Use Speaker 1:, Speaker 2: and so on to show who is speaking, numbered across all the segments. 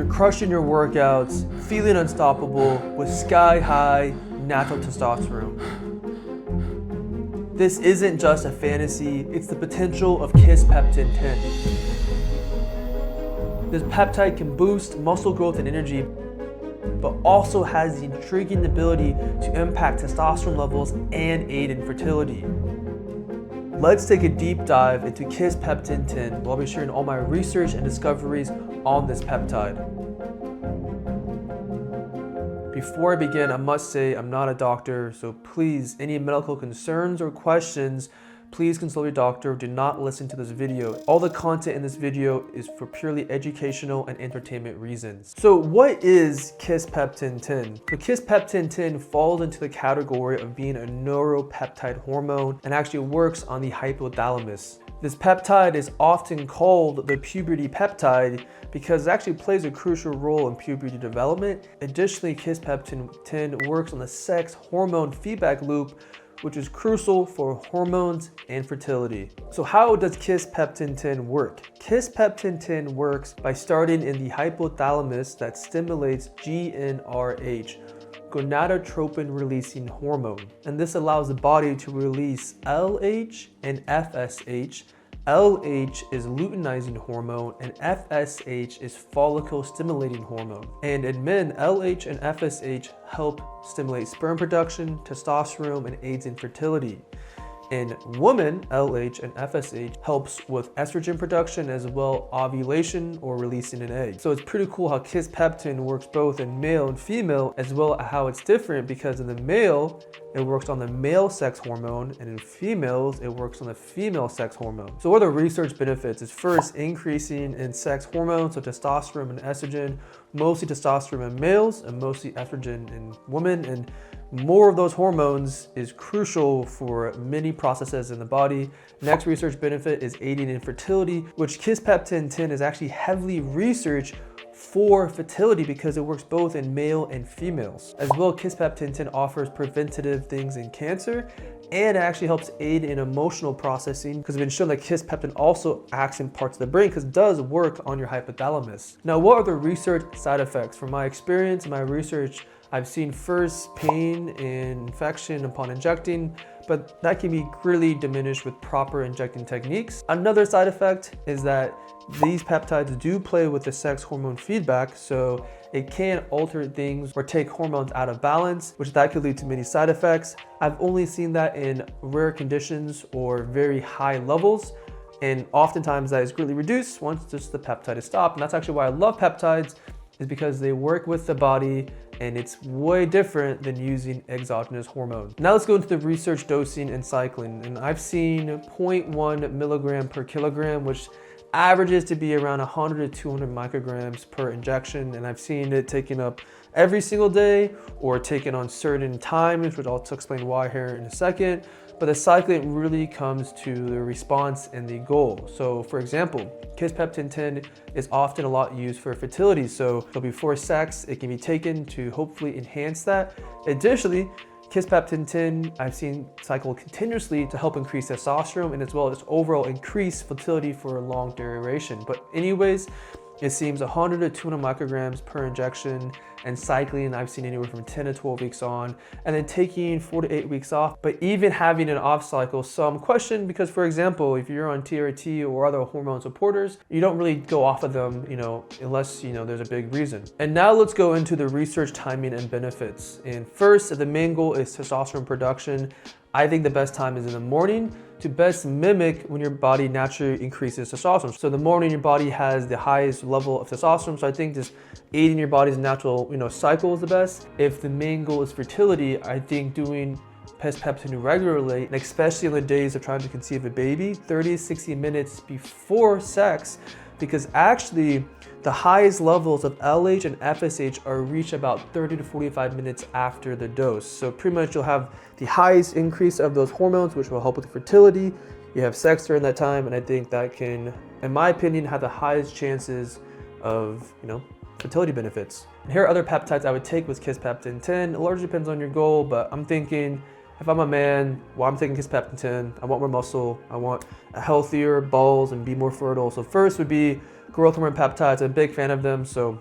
Speaker 1: You're crushing your workouts, feeling unstoppable with sky-high natural testosterone. This isn't just a fantasy, it's the potential of Kisspeptin 10. This peptide can boost muscle growth and energy, but also has the intriguing ability to impact testosterone levels and aid in fertility. Let's take a deep dive into Kisspeptin 10, where I'll be sharing all my research and discoveries on this peptide. Before I begin, I must say I'm not a doctor, so please, any medical concerns or questions, please consult your doctor. Do not listen to this video. All the content in this video is for purely educational and entertainment reasons. So what is Kisspeptin 10? So Kisspeptin 10 falls into the category of being a neuropeptide hormone and actually works on the hypothalamus. This peptide is often called the puberty peptide because it actually plays a crucial role in puberty development. Additionally, Kisspeptin 10 works on the sex hormone feedback loop, which is crucial for hormones and fertility. So how does Kisspeptin 10 work? Kisspeptin 10 works by starting in the hypothalamus that stimulates GnRH, gonadotropin releasing hormone. And this allows the body to release LH and FSH. LH is luteinizing hormone and FSH is follicle stimulating hormone. And in men, LH and FSH help stimulate sperm production, testosterone, and aids in fertility. In women, LH and FSH helps with estrogen production as well ovulation or releasing an egg. So it's pretty cool how Kisspeptin works both in male and female, as well as how it's different because in the male, it works on the male sex hormone, and in females, it works on the female sex hormone. So what are the research benefits? Is first, increasing in sex hormones, so testosterone and estrogen, mostly testosterone in males and mostly estrogen in women, and more of those hormones is crucial for many processes in the body. Next research benefit is aiding in fertility, which Kisspeptin 10 is actually heavily researched for fertility because it works both in male and females. As well, Kisspeptin 10 offers preventative things in cancer, and it actually helps aid in emotional processing because it's been shown that Kisspeptin also acts in parts of the brain because it does work on your hypothalamus. Now, what are the research side effects? From my experience and my research, I've seen first pain and infection upon injecting, but that can be greatly diminished with proper injecting techniques. Another side effect is that these peptides do play with the sex hormone feedback, so it can alter things or take hormones out of balance, which that could lead to many side effects. I've only seen that in rare conditions or very high levels, and oftentimes that is greatly reduced once just the peptide is stopped. And that's actually why I love peptides, is because they work with the body and it's way different than using exogenous hormones. Now let's go into the research dosing and cycling. And I've seen 0.1 milligram per kilogram, which averages to be around 100 to 200 micrograms per injection. And I've seen it taken up every single day or taken on certain times, which I'll explain why here in a second. But the cycling really comes to the response and the goal. So for example, Kisspeptin 10 is often a lot used for fertility. So before sex, it can be taken to hopefully enhance that. Additionally, Kisspeptin 10 I've seen cycle continuously to help increase testosterone and as well as overall increase fertility for a long duration. But anyways, it seems 100 to 200 micrograms per injection, and cycling I've seen anywhere from 10 to 12 weeks on, and then taking 4 to 8 weeks off, but even having an off cycle. Some question, because for example, if you're on TRT or other hormone supporters, you don't really go off of them, unless, there's a big reason. And now let's go into the research timing and benefits. And first, the main goal is testosterone production. I think the best time is in the morning to best mimic when your body naturally increases testosterone. So in the morning, your body has the highest level of testosterone. So I think just aiding your body's natural, cycle is the best. If the main goal is fertility, I think doing Kisspeptin regularly, and especially on the days of trying to conceive a baby, 30 to 60 minutes before sex, because actually the highest levels of LH and FSH are reached about 30 to 45 minutes after the dose. So pretty much you'll have the highest increase of those hormones, which will help with fertility. You have sex during that time, and I think that can, in my opinion, have the highest chances of, fertility benefits. And here are other peptides I would take with Kisspeptin 10. It largely depends on your goal, but I'm thinking if I'm a man, I'm taking Kisspeptin 10. I want more muscle. I want a healthier balls and be more fertile. So first would be growth hormone peptides. I'm a big fan of them. So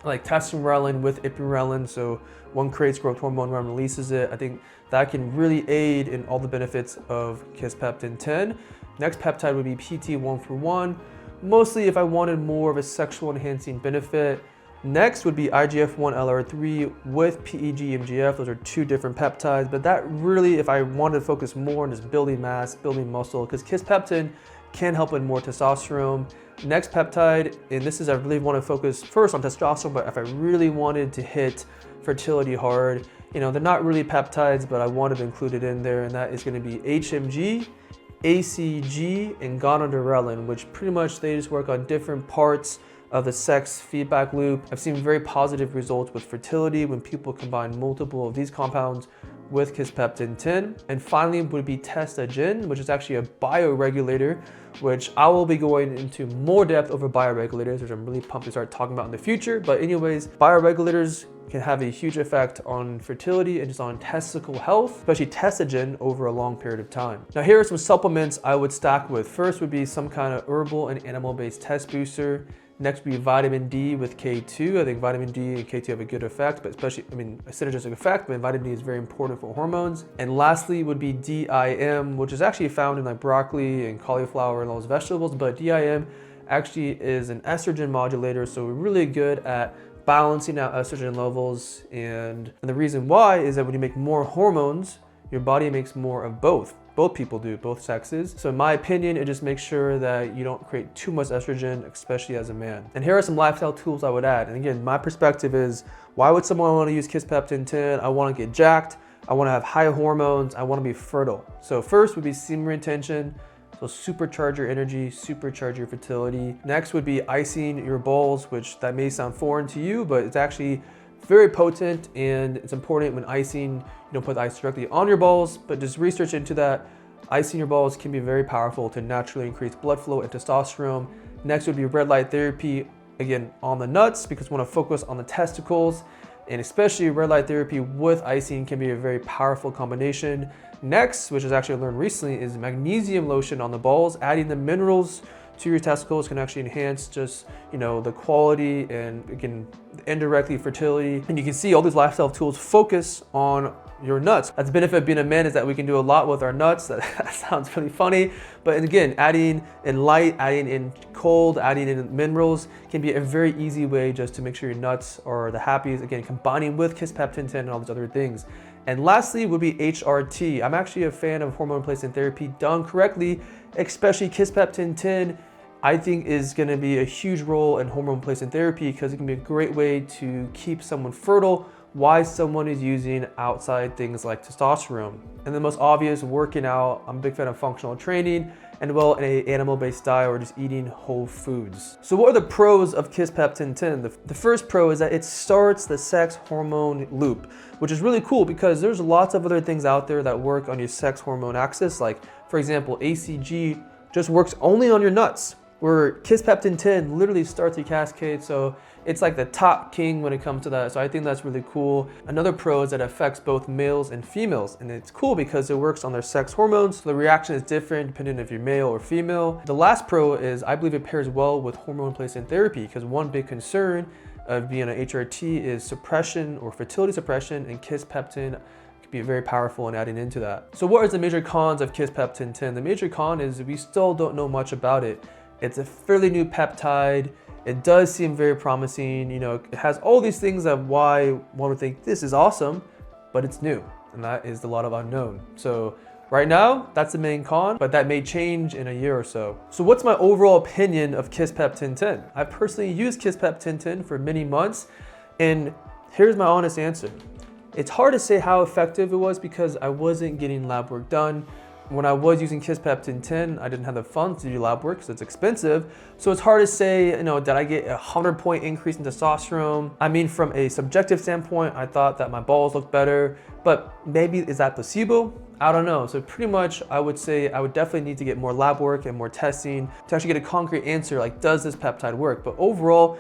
Speaker 1: like testosterone with ipamorelin. So one creates growth hormone, one releases it. I think that can really aid in all the benefits of Kisspeptin 10. Next peptide would be PT141, mostly if I wanted more of a sexual enhancing benefit. Next would be IGF-1 LR3 with PEG-MGF. Those are two different peptides, but that really, if I wanted to focus more on just building mass, building muscle, because Kisspeptin can help with more testosterone. Next peptide, and this is I really want to focus first on testosterone, but if I really wanted to hit fertility hard, they're not really peptides, but I wanted to include it in there, and that is going to be HMG, ACG, and gonadorelin, which pretty much they just work on different parts of the sex feedback loop. I've seen very positive results with fertility when people combine multiple of these compounds with Kisspeptin 10. And finally would be Testogen, which is actually a bioregulator, which I will be going into more depth over bioregulators, which I'm really pumped to start talking about in the future. But anyways, bioregulators can have a huge effect on fertility and just on testicle health, especially testogen over a long period of time. Now here are some supplements I would stack with. First would be some kind of herbal and animal-based test booster. Next would be vitamin D with K2. I think vitamin D and K2 have a good effect, but especially, a synergistic effect, but vitamin D is very important for hormones. And lastly would be DIM, which is actually found in like broccoli and cauliflower and all those vegetables, but DIM actually is an estrogen modulator, so we're really good at balancing out estrogen levels. And the reason why is that when you make more hormones, your body makes more of both. Both people do, both sexes. So in my opinion, it just makes sure that you don't create too much estrogen, especially as a man. And here are some lifestyle tools I would add. And again, my perspective is, why would someone want to use Kisspeptin 10? I want to get jacked. I want to have high hormones. I want to be fertile. So first would be semen retention. So supercharge your energy, supercharge your fertility. Next would be icing your balls, which that may sound foreign to you, but it's actually very potent, and it's important when icing, you don't put the ice directly on your balls, but just research into that. Icing your balls can be very powerful to naturally increase blood flow and testosterone. Next would be red light therapy, again, on the nuts, because we want to focus on the testicles, and especially red light therapy with icing can be a very powerful combination. Next, which is actually learned recently, is magnesium lotion on the balls. Adding the minerals to your testicles can actually enhance just, the quality and, again, indirectly fertility. And you can see all these lifestyle tools focus on your nuts. That's the benefit of being a man, is that we can do a lot with our nuts. That sounds really funny, but again, adding in light, adding in cold, adding in minerals can be a very easy way just to make sure your nuts are the happiest. Again, combining with Kisspeptin 10 and all these other things. And lastly would be HRT. I'm actually a fan of hormone replacement therapy done correctly, especially Kisspeptin 10. I think is going to be a huge role in hormone replacement therapy, because it can be a great way to keep someone fertile while someone is using outside things like testosterone. And the most obvious, working out. I'm a big fan of functional training, and well, in an animal-based diet or just eating whole foods. So what are the pros of Kisspeptin 10? The first pro is that it starts the sex hormone loop, which is really cool because there's lots of other things out there that work on your sex hormone axis. Like, for example, ACG just works only on your nuts, where Kisspeptin 10 literally starts a cascade. So it's like the top king when it comes to that. So I think that's really cool. Another pro is that it affects both males and females. And it's cool because it works on their sex hormones. So the reaction is different depending if you're male or female. The last pro is I believe it pairs well with hormone replacement therapy, because one big concern of being an HRT is suppression or fertility suppression, and Kisspeptin be very powerful in adding into that. So what are the major cons of Kisspeptin 10? The major con is we still don't know much about it. It's a fairly new peptide. It does seem very promising. It has all these things of why one would think this is awesome, but it's new, and that is a lot of unknown. So right now, that's the main con, but that may change in a year or so. So what's my overall opinion of Kisspeptin 10? I personally used Kisspeptin 10 for many months, and here's my honest answer. It's hard to say how effective it was because I wasn't getting lab work done. When I was using Kisspeptin 10, I didn't have the funds to do lab work because it's expensive. So it's hard to say, did I get a 100-point increase in testosterone? I mean, from a subjective standpoint, I thought that my balls looked better, but maybe is that placebo? I don't know. So pretty much I would say I would definitely need to get more lab work and more testing to actually get a concrete answer, like, does this peptide work? But overall,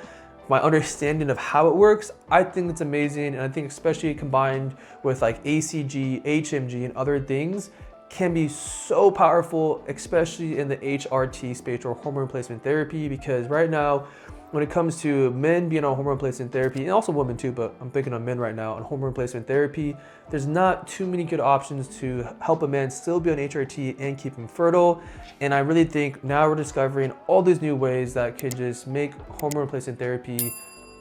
Speaker 1: my understanding of how it works, I think it's amazing. And I think especially combined with like ACG, HMG, and other things, can be so powerful, especially in the HRT space or hormone replacement therapy, because right now when it comes to men being on hormone replacement therapy, and also women too, but I'm thinking on men right now on hormone replacement therapy, there's not too many good options to help a man still be on HRT and keep him fertile. And I really think now we're discovering all these new ways that could just make hormone replacement therapy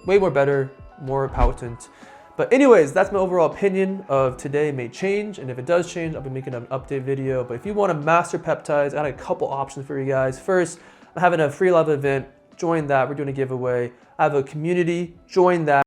Speaker 1: way more better, more potent. But anyways, that's my overall opinion of today. It may change, and if it does change, I'll be making an update video. But if you want to master peptides, I got a couple options for you guys. First, I'm having a free live event. Join that. We're doing a giveaway. I have a community. Join that.